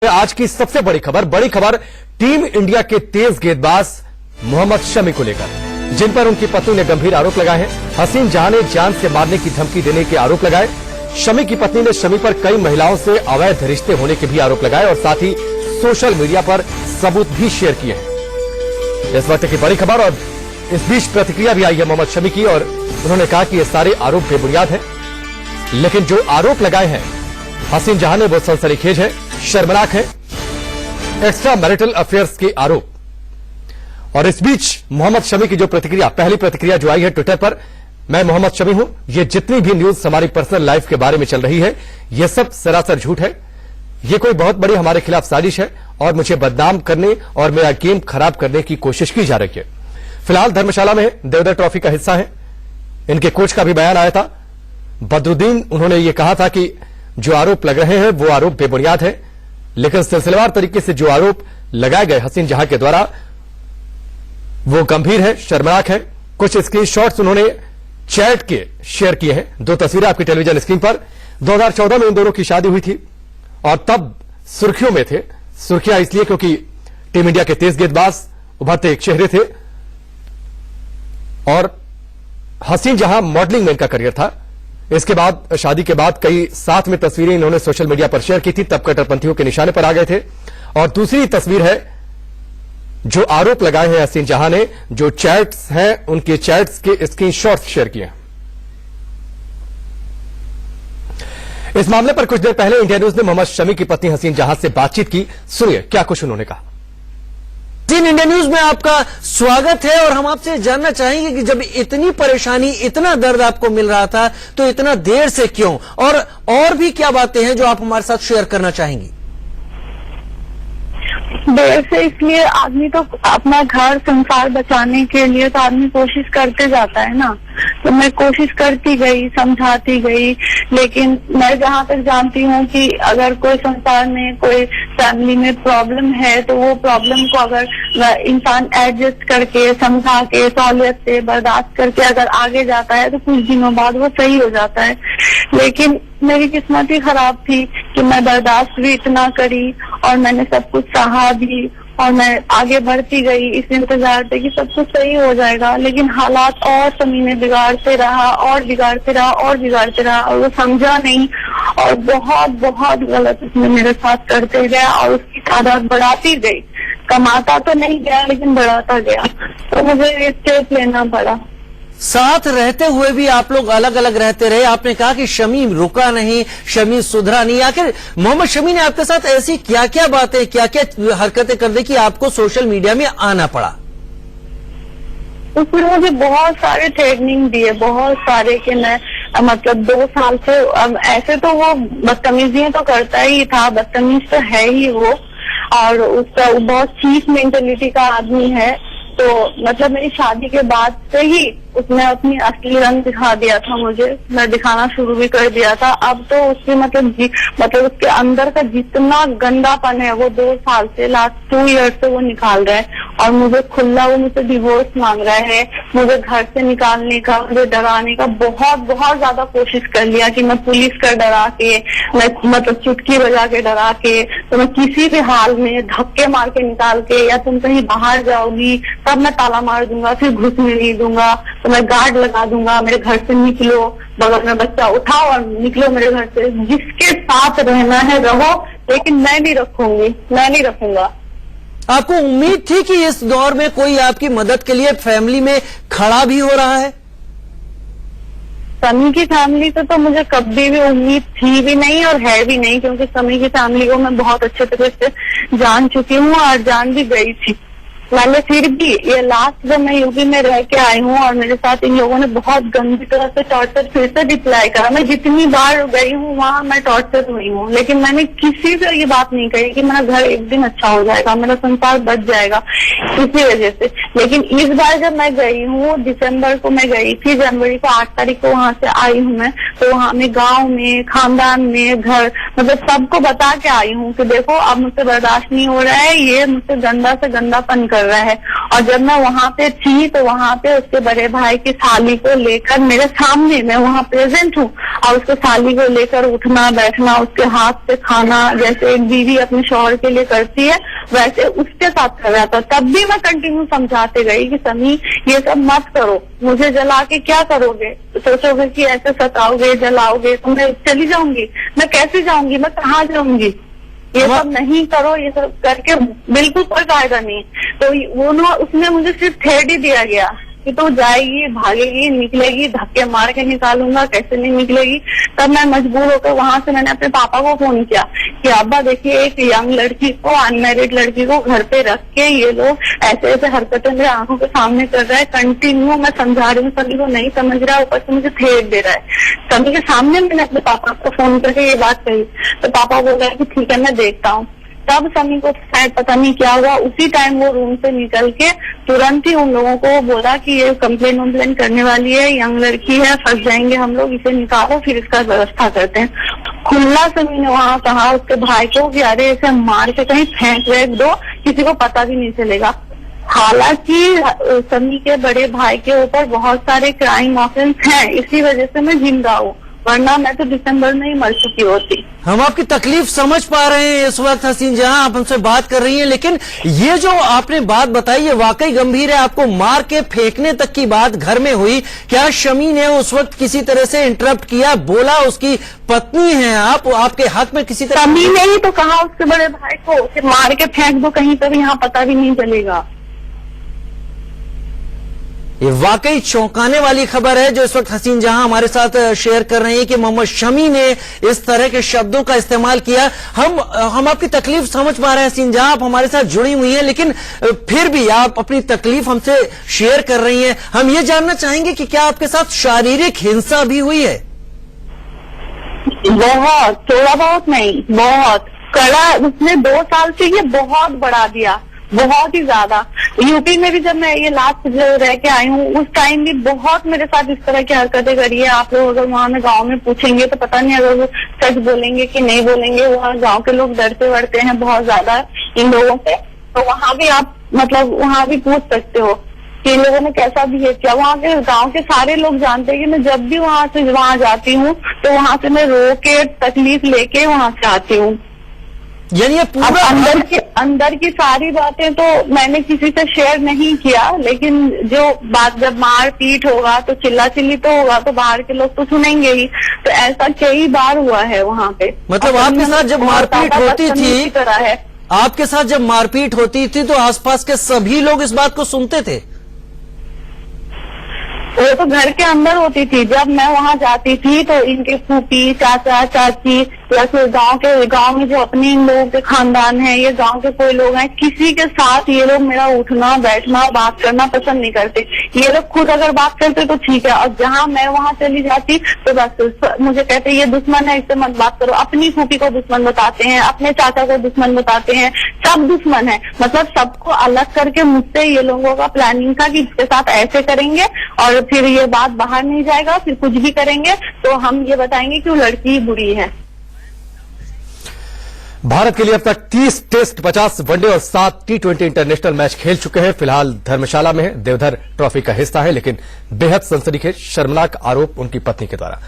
आज की सबसे बड़ी खबर टीम इंडिया के तेज गेंदबाज मोहम्मद शमी को लेकर, जिन पर उनकी पत्नी ने गंभीर आरोप लगाए हैं। हसीन जहां ने जान से मारने की धमकी देने के आरोप लगाए। शमी की पत्नी ने शमी पर कई महिलाओं से अवैध रिश्ते होने के भी आरोप लगाए और साथ ही सोशल मीडिया पर सबूत भी शेयर किए हैं। इस वक्त की बड़ी खबर, और इस बीच प्रतिक्रिया भी आई है मोहम्मद शमी की, और उन्होंने कहा कि ये सारे आरोप बेबुनियाद हैं, लेकिन जो आरोप लगाए हैं हसीन जहां ने वो सनसनीखेज है, शर्मनाक है, एक्स्ट्रा मैरिटल अफेयर्स के आरोप। और इस बीच मोहम्मद शमी की जो प्रतिक्रिया, पहली प्रतिक्रिया जो आई है ट्विटर पर, मैं मोहम्मद शमी हूं, ये जितनी भी न्यूज हमारी पर्सनल लाइफ के बारे में चल रही है ये सब सरासर झूठ है। ये कोई बहुत बड़ी हमारे खिलाफ साजिश है और मुझे बदनाम करने और मेरा गेम खराब करने की कोशिश की जा रही है। फिलहाल धर्मशाला में देवधर ट्रॉफी का हिस्सा है। इनके कोच का भी बयान आया था, बदरुद्दीन। उन्होंने ये कहा था कि जो आरोप लग रहे हैं वो आरोप बेबुनियाद है, लेकिन सिलसिलेवार तरीके से जो आरोप लगाए गए हसीन जहां के द्वारा वो गंभीर है, शर्मनाक है। कुछ स्क्रीनशॉट्स उन्होंने चैट के शेयर किए हैं। दो तस्वीरें आपकी टेलीविजन स्क्रीन पर। 2014 में इन दोनों की शादी हुई थी और तब सुर्खियों में थे। सुर्खियां इसलिए क्योंकि टीम इंडिया के तेज गेंदबाज उभरते एक चेहरे थे और हसीन जहां मॉडलिंग में इनका करियर था। इसके बाद शादी के बाद कई साथ में तस्वीरें इन्होंने सोशल मीडिया पर शेयर की थी, तब कट्टरपंथियों के निशाने पर आ गए थे। और दूसरी तस्वीर है जो आरोप लगाए हैं हसीन जहां ने, जो चैट्स हैं उनके चैट्स के स्क्रीनशॉट्स शेयर किए। इस मामले पर कुछ देर पहले इंडिया न्यूज ने मोहम्मद शमी की पत्नी हसीन जहां से बातचीत की। सुनिए क्या कुछ उन्होंने कहा। इंडिया न्यूज में आपका स्वागत है और हम आपसे जानना चाहेंगे कि जब इतनी परेशानी, इतना दर्द आपको मिल रहा था तो इतना देर से क्यों, और भी क्या बातें हैं जो आप हमारे साथ शेयर करना चाहेंगी। देर से इसलिए आदमी तो अपना घर संसार बचाने के लिए तो आदमी कोशिश करते जाता है ना, तो मैं कोशिश करती गई, समझाती गई, लेकिन मैं जहाँ तक जानती हूँ कि अगर कोई संसार में, कोई फैमिली में प्रॉब्लम है तो वो प्रॉब्लम को अगर इंसान एडजस्ट करके, समझा के, सहूलियत से बर्दाश्त करके अगर आगे जाता है तो कुछ दिनों बाद वो सही हो जाता है। लेकिन मेरी किस्मत ही खराब थी कि मैं बर्दाश्त भी इतना करी और मैंने सब कुछ सहा भी और मैं आगे बढ़ती गई इस इंतजार पे कि सब कुछ सही हो जाएगा। लेकिन हालात और समी में बिगाड़ते रहा और बिगाड़ते रहा और बिगाड़ते रहा और वो समझा नहीं और बहुत बहुत गलत उसने मेरे साथ करते गया और उसकी तादाद बढ़ाती गई। कमाता तो नहीं गया लेकिन बढ़ाता गया, तो मुझे ये स्टेप लेना पड़ा। साथ रहते हुए भी आप लोग अलग अलग रहते रहे। आपने कहा कि शमी रुका नहीं, शमी सुधरा नहीं। आखिर मोहम्मद शमी ने आपके साथ ऐसी क्या क्या बातें, क्या क्या हरकतें कर दी कि आपको सोशल मीडिया में आना पड़ा। उसने मुझे बहुत सारे ट्रेनिंग दिए, बहुत सारे, कि मैं मतलब 2 साल से, अब ऐसे तो वो बदतमीजियां तो करता ही था, बदतमीज तो है ही वो, और उसका बहुत चीप मेंटेलिटी का आदमी है। तो मतलब मेरी शादी के बाद से ही उसने अपनी असली रंग दिखा दिया था मुझे, मैं दिखाना शुरू भी कर दिया था। अब तो उसकी मतलब उसके अंदर का जितना गंदापन है वो 2 साल से, लास्ट 2 ईयर से वो निकाल रहा है और मुझे खुला वो मुझसे डिवोर्स मांग रहा है, मुझे घर से निकालने का, मुझे डराने का बहुत बहुत ज्यादा कोशिश कर लिया कि मैं पुलिस कर डरा के, मैं मतलब चुटकी बजा के डरा के, तो मैं किसी भी हाल में धक्के मार के निकाल के, या तुम कहीं बाहर जाओगी तब मैं ताला मार दूंगा, फिर घुसने नहीं दूंगा, तो मैं गार्ड लगा दूंगा, मेरे घर से निकलो, बगल में बच्चा उठाओ और निकलो मेरे घर से, जिसके साथ रहना है रहो, लेकिन मैं नहीं रखूंगी, मैं नहीं रखूंगा। आपको उम्मीद थी कि इस दौर में कोई आपकी मदद के लिए फैमिली में खड़ा भी हो रहा है। समी की फैमिली से तो मुझे कभी भी उम्मीद थी भी नहीं और है भी नहीं, क्योंकि समी की फैमिली को मैं बहुत अच्छे तरीके से जान चुकी हूँ और जान भी गई थी। मैंने फिर भी ये लास्ट जब मैं यूपी में रह के आई हूँ और मेरे साथ इन लोगों ने बहुत गंदी तरह से टॉर्चर फिर से डिप्लाई करा। मैं जितनी बार गई हूँ वहाँ मैं टॉर्चर हुई हूँ, लेकिन मैंने किसी से ये बात नहीं कही कि मेरा घर एक दिन अच्छा हो जाएगा, मेरा संसार बच जाएगा इसी वजह से। लेकिन इस बार जब मैं गई हूँ, दिसंबर को मैं गई थी, जनवरी को 8 तारीख को वहाँ से आई हूँ मैं, तो वहाँ में गाँव में, खानदान में, घर, मतलब सबको बता के आई हूँ कि देखो अब मुझसे बर्दाश्त नहीं हो रहा है, ये मुझसे गंदा से गंदापन कर कर रहा है। और जब मैं वहां पे थी तो वहां पे उसके बड़े भाई की साली को लेकर मेरे सामने, मैं वहां प्रेजेंट हूँ, और उसके साली को लेकर उठना बैठना, उसके हाथ से खाना, जैसे एक बीवी अपने शौहर के लिए करती है वैसे उसके साथ कर रहा था। तब भी मैं कंटिन्यू समझाते गई कि समी ये सब मत करो, मुझे जला के क्या करोगे, सोचोगे कि ऐसे सताओगे जलाओगे तो मैं चली जाऊंगी, मैं कैसे जाऊंगी, मैं कहाँ जाऊंगी, ये सब नहीं करो, ये सब करके बिल्कुल कोई फायदा नहीं। तो वो ना उसमें मुझे सिर्फ थ्रेड ही दिया गया कि तो जाएगी, भागेगी, निकलेगी, धक्के मार के निकालूंगा, कैसे नहीं निकलेगी। तब मैं मजबूर होकर वहां से मैंने अपने पापा को फोन किया कि अब्बा देखिए, एक यंग लड़की को, अनमैरिड लड़की को घर पे रख के ये लोग ऐसे ऐसे हरकतें मेरे आंखों के सामने कर रहा है। कंटिन्यू मैं समझा रही हूँ, सभी को नहीं समझ रहा है, ऊपर से मुझे थ्रेट दे रहा है। सभी के सामने मैंने अपने पापा को फोन करके ये बात कही तो पापा बोल रहे कि ठीक है मैं देखता हूँ। तब समी को शायद पता नहीं क्या हुआ, उसी टाइम वो रूम से निकल के तुरंत ही उन लोगों को बोला कि ये कंप्लेन वम्प्लेन करने वाली है, यंग लड़की है, फंस जाएंगे हम लोग, इसे निकालो फिर इसका व्यवस्था करते हैं। खुला समी ने वहाँ कहा उसके भाई को कि अरे इसे मार के कहीं फेंक वेंक दो, किसी को पता भी नहीं चलेगा। हालांकि समी के बड़े भाई के ऊपर बहुत सारे क्राइम ऑफेंस हैं, इसी वजह से मैं जिंदा हूँ, वरना मैं तो दिसंबर में ही मर चुकी होती। हम आपकी तकलीफ समझ पा रहे हैं इस वक्त हसीन जहां आप हमसे बात कर रही हैं, लेकिन ये जो आपने बात बताई ये वाकई गंभीर है। आपको मार के फेंकने तक की बात घर में हुई। क्या शमी ने उस वक्त किसी तरह से इंटरप्ट किया, बोला? उसकी पत्नी है आप, आपके हक में किसी तरह? शमी ने ही तो कहा उसके बड़े भाई को कि मार के फेंक दो कहीं पर, यहाँ पता भी नहीं चलेगा। ये वाकई चौंकाने वाली खबर है जो इस वक्त हसीन जहां हमारे साथ शेयर कर रहे हैं कि मोहम्मद शमी ने इस तरह के शब्दों का इस्तेमाल किया। हम आपकी तकलीफ समझ पा रहे हैं हसीन जहां, आप हमारे साथ जुड़ी हुई हैं, लेकिन फिर भी आप अपनी तकलीफ हमसे शेयर कर रही हैं। हम ये जानना चाहेंगे कि क्या आपके साथ शारीरिक हिंसा भी हुई है? बहुत, थोड़ा बहुत नहीं, बहुत कड़ा। उसने 2 साल से ये बहुत बढ़ा दिया, बहुत ही ज्यादा। यूपी में भी जब मैं ये लास्ट रह के आई हूँ उस टाइम भी बहुत मेरे साथ इस तरह की हरकतें करी है। आप लोग अगर वहां में गांव में पूछेंगे तो पता नहीं अगर वो सच बोलेंगे कि नहीं बोलेंगे। वहाँ गांव के लोग डरते वरते हैं बहुत ज्यादा इन लोगों से, तो वहां भी आप मतलब वहां भी पूछ सकते हो कि इन लोगों ने कैसा बिहेव किया। वहाँ के गांव के सारे लोग जानते हैं कि मैं जब भी वहां से वहां जाती हूँ तो वहां से मैं रो के तकलीफ लेके वहां से आती हूँ। यानी ये पूरा अंदर की सारी बातें तो मैंने किसी से शेयर नहीं किया, लेकिन जो बात जब मार पीट होगा तो चिल्ला चिल्ली तो होगा, तो बाहर के लोग तो सुनेंगे ही। तो ऐसा कई बार हुआ है वहाँ पे। मतलब आपके साथ जब मारपीट होती थी, आपके साथ जब मारपीट होती थी तो आसपास के सभी लोग इस बात को सुनते थे? वो तो घर के अंदर होती थी। जब मैं वहाँ जाती थी तो इनके फूफी, चाचा, चाची या फिर गांव में जो अपने इन लोगों के खानदान है, ये गांव के कोई लोग हैं, किसी के साथ ये लोग मेरा उठना बैठना बात करना पसंद नहीं करते। ये लोग खुद अगर बात करते तो ठीक है, और जहाँ मैं वहाँ चली जाती तो बस मुझे कहते ये दुश्मन है, इससे मत बात करो। अपनी फूफी को दुश्मन बताते हैं, अपने चाचा को दुश्मन बताते हैं, सब दुश्मन है। मतलब सबको अलग करके मुझसे ये लोगों का प्लानिंग था कि इसके साथ ऐसे करेंगे और फिर ये बात बाहर नहीं जाएगा, फिर कुछ भी करेंगे तो हम ये बताएंगे कि वो लड़की बुरी है। भारत के लिए अब तक 30 टेस्ट, 50 वनडे और 7 T20 इंटरनेशनल मैच खेल चुके हैं। फिलहाल धर्मशाला में देवधर ट्रॉफी का हिस्सा है, लेकिन बेहद सनसनीखेज शर्मनाक आरोप उनकी पत्नी के द्वारा